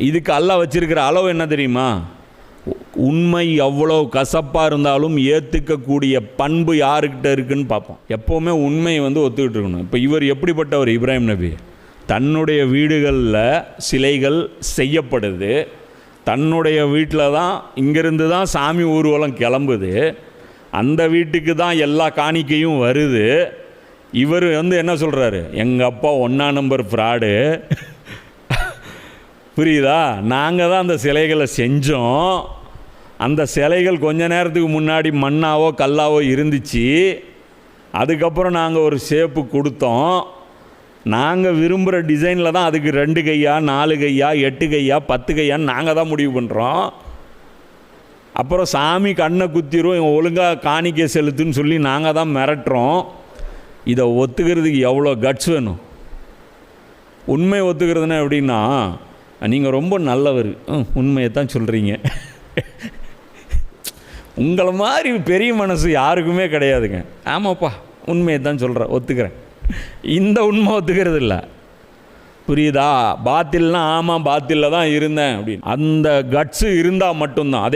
இதுக்கு அல்லாஹ் வச்சிருக்கிற அளவு என்ன தெரியுமா? உண்மை எவ்வளோ கசப்பாக இருந்தாலும் ஏற்றுக்கக்கூடிய பண்பு யாருக்கிட்ட இருக்குன்னு பார்ப்போம். எப்போவுமே உண்மையை ஒத்துக்கிட்டு இருக்கணும். இப்போ இவர் எப்படிப்பட்டவர்? இப்ராஹிம் நபி தன்னுடைய வீடுகளில் சிலைகள் செய்யப்படுது, தன்னுடைய வீட்டில் தான், இங்கேருந்து தான் சாமி ஊர்வலம் கிளம்புது, அந்த வீட்டுக்கு தான் எல்லா காணிக்கையும் வருது. இவர் என்ன சொல்கிறாரு? எங்கள் அப்பா 1ஆம் நம்பர் ஃப்ராடு, புரியுதா? நாங்கள் தான் அந்த சிலைகளை செஞ்சோம், அந்த சிலைகள் கொஞ்ச நேரத்துக்கு முன்னாடி மண்ணாவோ கல்லாவோ இருந்துச்சு, அதுக்கப்புறம் நாங்கள் ஒரு ஷேப்பு கொடுத்தோம், நாங்கள் விரும்புகிற டிசைனில் தான் அதுக்கு 2 கையா 4 கையா 8 கையா 10 கையான்னு நாங்கள் தான் முடிவு பண்ணுறோம். அப்புறம் சாமி கண்ணை குத்திரும், ஒழுங்காக காணிக்கை செலுத்துன்னு சொல்லி நாங்கள் தான் மிரட்டுறோம். இதை ஒத்துக்கிறதுக்கு எவ்வளோ கட்ஸ் வேணும்? உண்மை ஒத்துக்கிறதுனா எப்படின்னா, நீங்கள் ரொம்ப நல்லவர், உண்மையை தான் சொல்கிறீங்க, உங்களை மாதிரி பெரிய மனசு யாருக்குமே கிடையாதுங்க, ஆமாப்பா உண்மையை தான் சொல்கிறேன், ஒத்துக்கிறேன். இந்த உண்மை ஒத்துக்கிறது இல்லை, புரியுதா? பாத்தில்னா ஆமாம் பாத்திலில் தான் இருந்தேன் அப்படின்னு அந்த கட்ஸு இருந்தால் மட்டும்தான். அதே